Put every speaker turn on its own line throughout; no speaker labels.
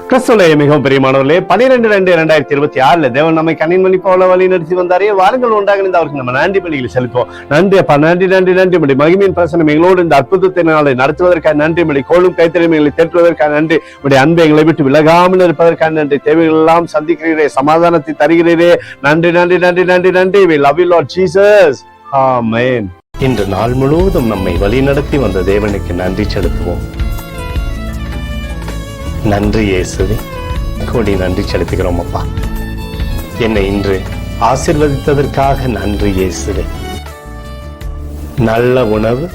கிறிஸ்துவிலே மிகவும் பிரியமானவர்களே, 12/2/2026 தேவன் நம்மை கண்ணின் மணி போல வழி நடத்தி வந்தாரே. வாருங்கள் ஒன்றாக இந்த அவருக்கு நம்ம நன்றி பலிகளை செலுத்துவோம். நன்றி அப்பா, நன்றி நன்றி நன்றி மணி மகிமையின் பிரசனம் எங்களோடு இந்த அற்புதத்தை நாளை நடத்துவதற்காக நன்றி மணி கோளும் கைத்திறமைகளை தேற்றுவதற்காக நன்றி உடைய அன்பை எங்களை விட்டு விலகாமல் இருப்பதற்காக நன்றி. தேவைகள் எல்லாம் சந்திக்கிறீரே, சமாதானத்தை தருகிறீரே. நன்றி நன்றி நன்றி நன்றி நன்றி. We love you Lord Jesus. Amen. இன்று நாள் முழுவதும் நம்மை வழி நடத்தி வந்த தேவனுக்கு நன்றி செலுத்துவோம். நன்றி இயேசுவே, கோடி நன்றி செலுத்துகிறோம் அப்பா. என்னை இன்று ஆசீர்வதித்ததற்காக நன்றி இயேசுவே. நல்ல உணவு,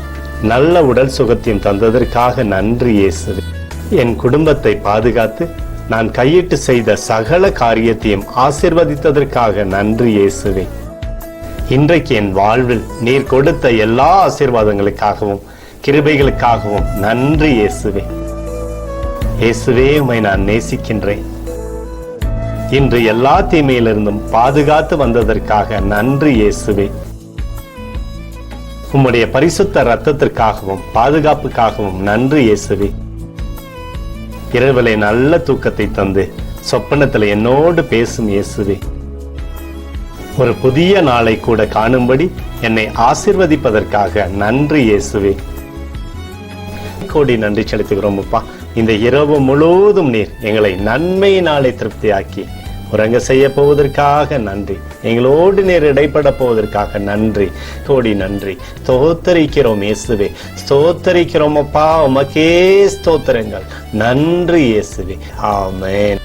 நல்ல உடல் சுகத்தையும் தந்ததற்காக நன்றி இயேசுவே. என் குடும்பத்தை பாதுகாத்து நான் கையிட்டு செய்த சகல காரியத்தையும் ஆசீர்வதித்ததற்காக நன்றி இயேசுவே. இன்றைக்கு என் வாழ்வில் நீர் கொடுத்த எல்லா ஆசீர்வாதங்களுக்காகவும் கிருபைகளுக்காகவும் நன்றி இயேசுவே. இயேசுவே, உம்மை நான் நேசிக்கின்றேன். இன்று எல்லா தீமையிலிருந்தும் பாதுகாத்து வந்ததற்காக நன்றி இயேசுவே. உம்முடைய பரிசுத்த இரத்தத்திற்காகவும் பாதுகாப்புக்காகவும் நன்றி இயேசுவே. இரவிலே நல்ல தூக்கத்தை தந்து சொப்பனத்தில் என்னோடு பேசும் இயேசுவே. ஒரு புதிய நாளை கூட காணும்படி என்னை ஆசீர்வதிப்பதற்காக நன்றி இயேசுவே. கோடி நன்றி செலுத்துகிறோம் அப்பா. இந்த இரவு முழுவதும் நீர் எங்களை நன்மையினாலே திருப்தியாக்கி உறங்க செய்ய போவதற்காக நன்றி. எங்களோடு நீர் இடைப்பட போவதற்காக நன்றி. கோடி நன்றி. ஸ்தோத்தரிக்கிறோம் இயேசுவே, ஸ்தோத்தரிக்கிறோம் அப்பா. உமக்கே ஸ்தோத்திரங்கள். நன்றி இயேசுவே. ஆமென்.